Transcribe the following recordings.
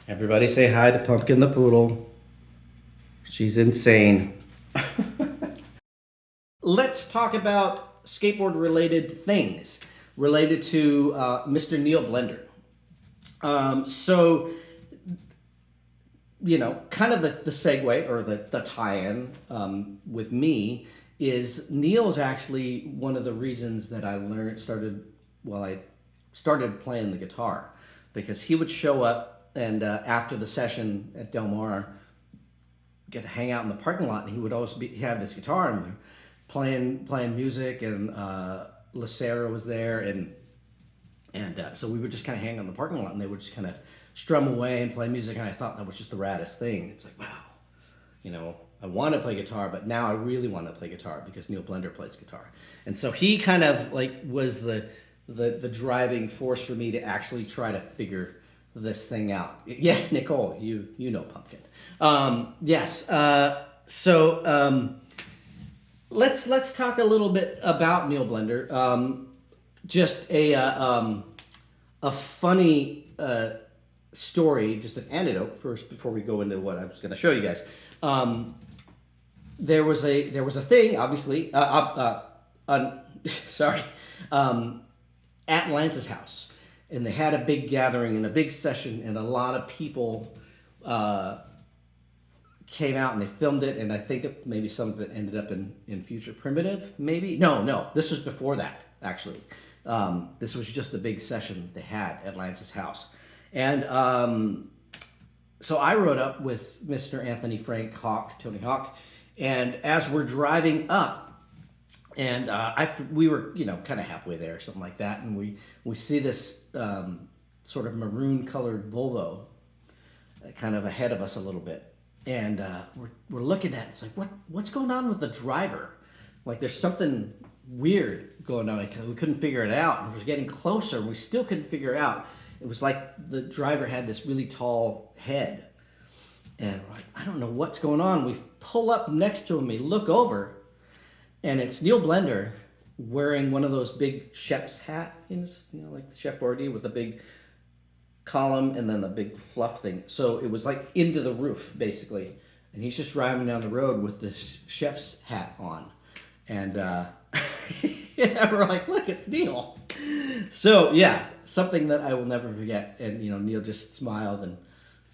Everybody say hi to Pumpkin the Poodle. She's insane. Let's talk about skateboard related things related to Mr. Neil Blender. So, kind of the segue or the tie-in with me is Neil's actually one of the reasons that I started playing the guitar, because he would show up and after the session at Del Mar, get to hang out in the parking lot, and he would always have his guitar and playing music, and Lacera was there, and so we would just kind of hang out in the parking lot, and they would just kind of strum away and play music, and I thought that was just the raddest thing. It's like, wow, I want to play guitar, but now I really want to play guitar because Neil Blender plays guitar, and so he kind of like was the driving force for me to actually try to figure this thing out. Yes, Nicole, you know Pumpkin. Yes. So let's talk a little bit about Neil Blender. Just a funny story, just an anecdote first before we go into what I was going to show you guys. There was a thing, obviously. Sorry, at Lance's house, and they had a big gathering and a big session, and a lot of people came out and they filmed it, and I think maybe some of it ended up in Future Primitive, maybe? No, this was before that, actually. This was just a big session they had at Lance's house. And so I rode up with Mr. Anthony Frank Hawk, Tony Hawk, and as we're driving up, and we were, kind of halfway there or something like that, and we see this sort of maroon-colored Volvo kind of ahead of us a little bit. And we're looking at it. It's like, what's going on with the driver? Like, there's something weird going on. Like, we couldn't figure it out. And we were getting closer, and we still couldn't figure it out. It was like the driver had this really tall head. And we're like, I don't know what's going on. We pull up next to him. We look over, and it's Neil Blender wearing one of those big chef's hat, like the Chef Boyardee with a big column and then the big fluff thing. So it was like into the roof, basically. And he's just driving down the road with this chef's hat on. And we're like, look, it's Neil. So yeah, something that I will never forget. And Neil just smiled and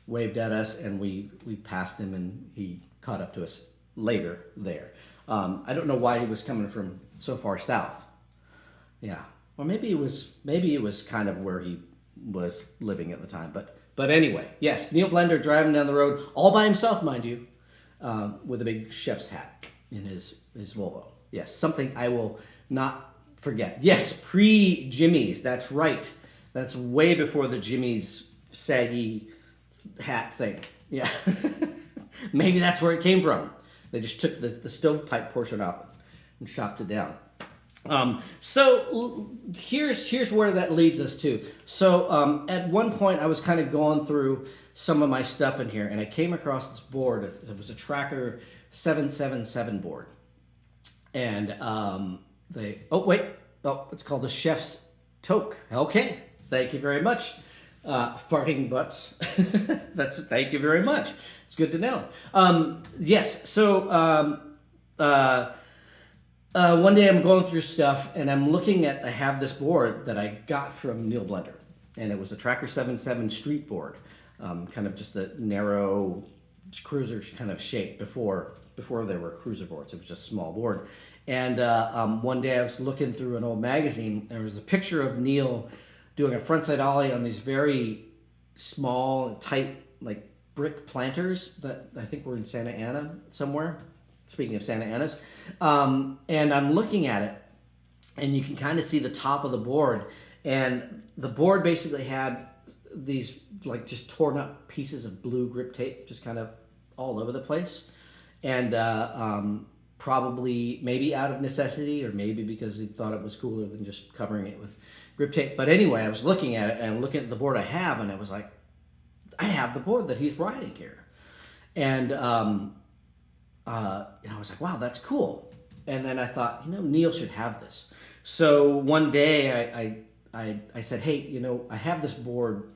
waved at us, and we passed him, and he caught up to us later there. I don't know why he was coming from so far south. Yeah, or maybe it was kind of where he was living at the time. But anyway, yes, Neil Blender driving down the road all by himself, mind you, with a big chef's hat in his Volvo. Yes, something I will not forget. Yes, pre-Jimmy's. That's right. That's way before the Jimmy's saggy hat thing. Yeah, maybe that's where it came from. They just took the stovepipe portion off it and chopped it down. So here's where that leads us to. So at one point I was kind of going through some of my stuff in here, and I came across this board. It was a Tracker 777 board. And it's called the Chef's Toque. Okay, thank you very much. Farting butts. Thank you very much. It's good to know. Yes, so one day I'm going through stuff, and I'm looking at, I have this board that I got from Neil Blender, and it was a Tracker 77 street board, kind of just a narrow cruiser kind of shape before there were cruiser boards. It was just a small board. And one day I was looking through an old magazine, and there was a picture of Neil doing a frontside ollie on these very small, tight, like brick planters that I think were in Santa Ana somewhere. Speaking of Santa Anas. And I'm looking at it, and you can kind of see the top of the board. And the board basically had these like just torn up pieces of blue grip tape just kind of all over the place. And probably maybe out of necessity, or maybe because he thought it was cooler than just covering it with grip tape. But anyway, I was looking at it and looking at the board I have, and I was like, I have the board that he's riding here. And I was like, wow, that's cool. And then I thought, Neil should have this. So one day I said, hey, I have this board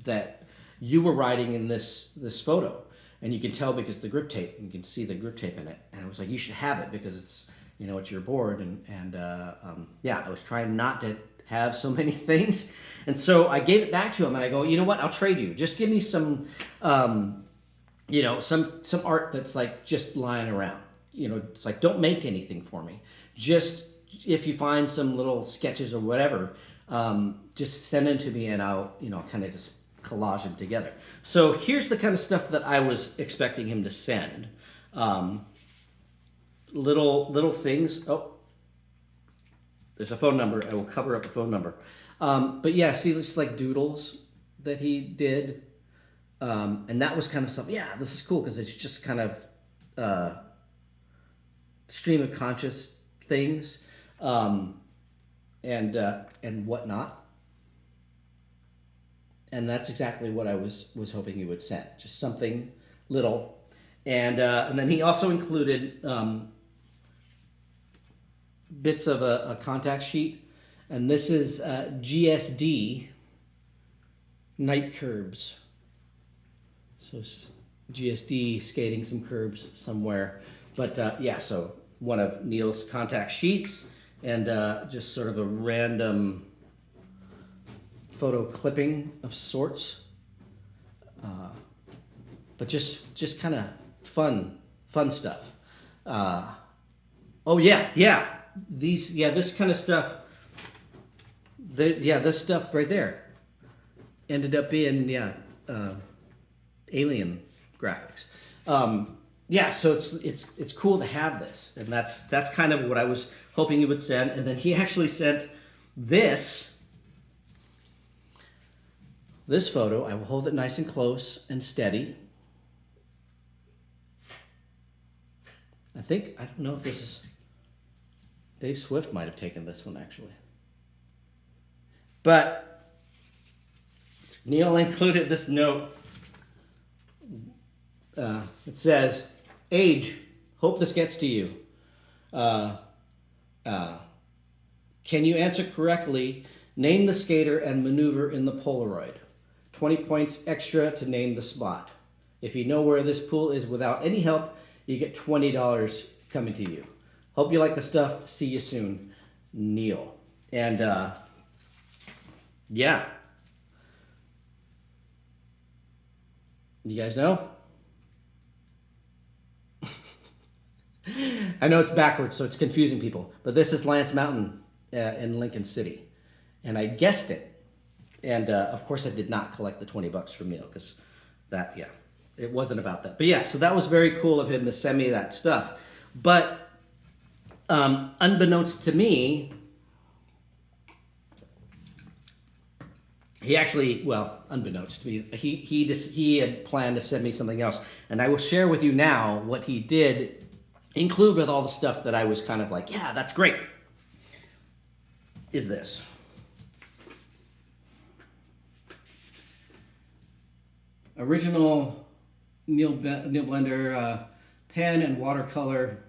that you were riding in this photo, and you can tell because the grip tape, you can see the grip tape in it. And I was like, you should have it because it's, you know, it's your board. And yeah, I was trying not to have so many things. And so I gave it back to him, and I go, you know what, I'll trade you. Just give me some, you know, some art that's like just lying around. You know, it's like, don't make anything for me. Just if you find some little sketches or whatever, just send them to me, and I'll, you know, kind of just collage them together. So here's the kind of stuff that I was expecting him to send. Little things. Oh, there's a phone number. I will cover up the phone number. But yeah, see, this is like doodles that he did. And that was kind of something, yeah, this is cool because it's just kind of stream of conscious things and whatnot. And that's exactly what I was hoping he would send, just something little. And then he also included bits of a contact sheet, and this is GSD night curbs. So GSD skating some curbs somewhere, but yeah. So one of Neil's contact sheets, and just sort of a random photo clipping of sorts, but just kind of fun stuff. Oh yeah. This kind of stuff. This stuff right there ended up being alien graphics. So it's cool to have this, and that's kind of what I was hoping he would send. And then he actually sent this photo. I will hold it nice and close and steady. I don't know if this is Dave Swift might have taken this one actually, but Neil included this note. It says, "Age, hope this gets to you. Can you answer correctly? Name the skater and maneuver in the Polaroid. 20 points extra to name the spot. If you know where this pool is without any help, you get $20 coming to you. Hope you like the stuff. See you soon, Neil." And yeah. You guys know? I know it's backwards, so it's confusing people. But this is Lance Mountain in Lincoln City. And I guessed it. And of course I did not collect the $20 from Neil, because that, yeah, it wasn't about that. But yeah, so that was very cool of him to send me that stuff. But unbeknownst to me, he actually, well, unbeknownst to me, he had planned to send me something else. And I will share with you now what he did include with all the stuff that I was kind of like, yeah, that's great, is this. Original Neil Blender pen and watercolor.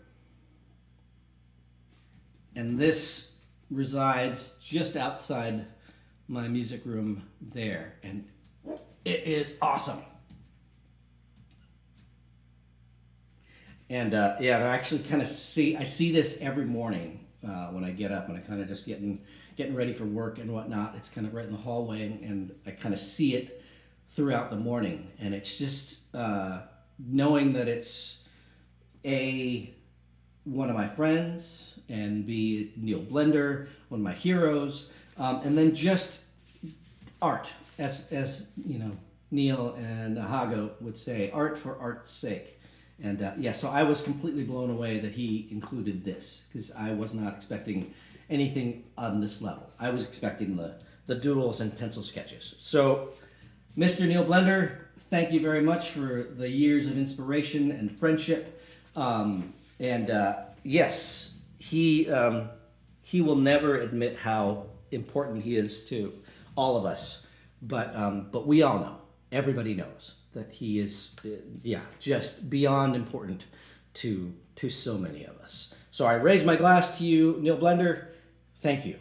And this resides just outside my music room there. And it is awesome. And yeah, I actually kind of see this every morning when I get up, and I kind of just getting ready for work and whatnot. It's kind of right in the hallway, and I kind of see it throughout the morning. And it's just knowing that it's one of my friends, and B, Neil Blender, one of my heroes, and then just art, as you know, Neil and Hago would say, art for art's sake. And yeah, so I was completely blown away that he included this, because I was not expecting anything on this level. I was expecting the doodles and pencil sketches. So, Mr. Neil Blender, thank you very much for the years of inspiration and friendship. Yes, he will never admit how important he is to all of us, but we all know, everybody knows, that he is, just beyond important to so many of us. So I raise my glass to you, Neil Blender. Thank you.